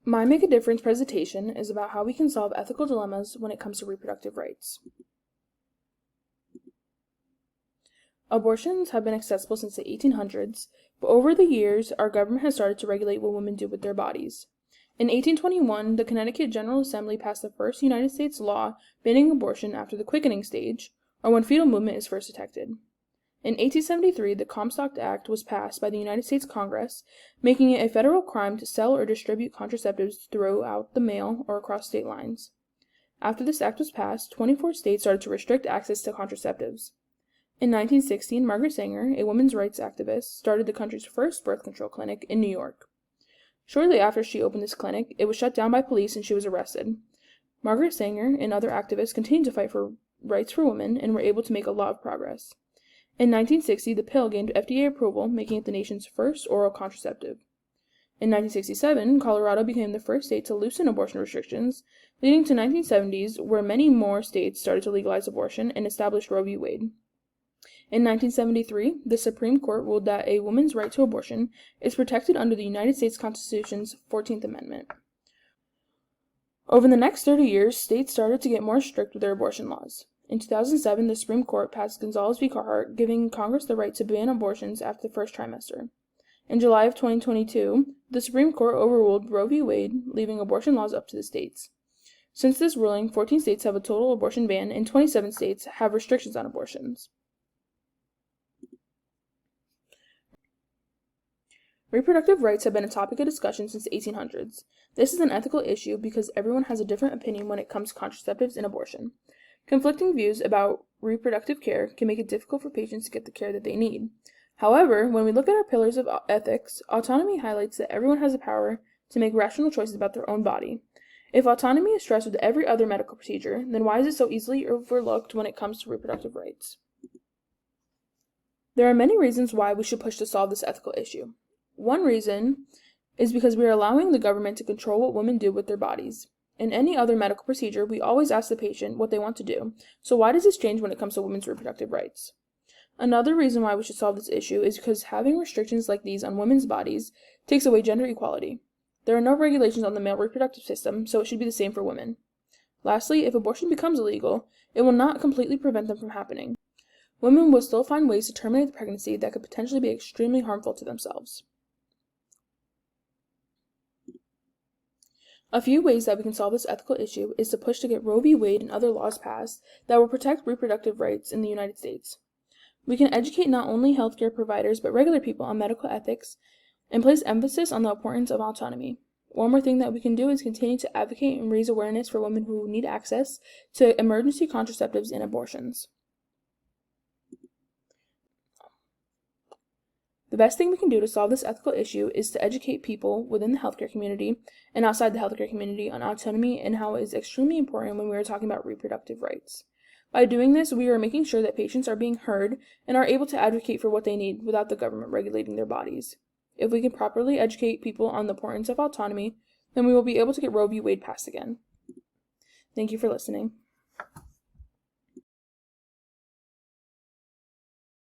My Make a Difference presentation is about how we can solve ethical dilemmas when it comes to reproductive rights. Abortions have been accessible since the 1800s, but over the years, our government has started to regulate what women do with their bodies. In 1821, the Connecticut General Assembly passed the first United States law banning abortion after the quickening stage, or when fetal movement is first detected. In 1873, the Comstock Act was passed by the United States Congress, making it a federal crime to sell or distribute contraceptives throughout the mail or across state lines. After this act was passed, 24 states started to restrict access to contraceptives. In 1916, Margaret Sanger, a women's rights activist, started the country's first birth control clinic in New York. Shortly after she opened this clinic, it was shut down by police and she was arrested. Margaret Sanger and other activists continued to fight for rights for women and were able to make a lot of progress. In 1960, the pill gained FDA approval, making it the nation's first oral contraceptive. In 1967, Colorado became the first state to loosen abortion restrictions, leading to 1970s, where many more states started to legalize abortion and established Roe v. Wade. In 1973, the Supreme Court ruled that a woman's right to abortion is protected under the United States Constitution's 14th Amendment. Over the next 30 years, states started to get more strict with their abortion laws. In 2007, the Supreme Court passed Gonzales v. Carhart, giving Congress the right to ban abortions after the first trimester. In July of 2022, the Supreme Court overruled Roe v. Wade, leaving abortion laws up to the states. Since this ruling, 14 states have a total abortion ban, and 27 states have restrictions on abortions. Reproductive rights have been a topic of discussion since the 1800s. This is an ethical issue because everyone has a different opinion when it comes to contraceptives and abortion. Conflicting views about reproductive care can make it difficult for patients to get the care that they need. However, when we look at our pillars of ethics, autonomy highlights that everyone has the power to make rational choices about their own body. If autonomy is stressed with every other medical procedure, then why is it so easily overlooked when it comes to reproductive rights? There are many reasons why we should push to solve this ethical issue. One reason is because we are allowing the government to control what women do with their bodies. In any other medical procedure, we always ask the patient what they want to do, so why does this change when it comes to women's reproductive rights? Another reason why we should solve this issue is because having restrictions like these on women's bodies takes away gender equality. There are no regulations on the male reproductive system, so it should be the same for women. Lastly, if abortion becomes illegal, it will not completely prevent them from happening. Women will still find ways to terminate the pregnancy that could potentially be extremely harmful to themselves. A few ways that we can solve this ethical issue is to push to get Roe v. Wade and other laws passed that will protect reproductive rights in the United States. We can educate not only healthcare providers but regular people on medical ethics and place emphasis on the importance of autonomy. One more thing that we can do is continue to advocate and raise awareness for women who need access to emergency contraceptives and abortions. The best thing we can do to solve this ethical issue is to educate people within the healthcare community and outside the healthcare community on autonomy and how it is extremely important when we are talking about reproductive rights. By doing this, we are making sure that patients are being heard and are able to advocate for what they need without the government regulating their bodies. If we can properly educate people on the importance of autonomy, then we will be able to get Roe v. Wade passed again. Thank you for listening.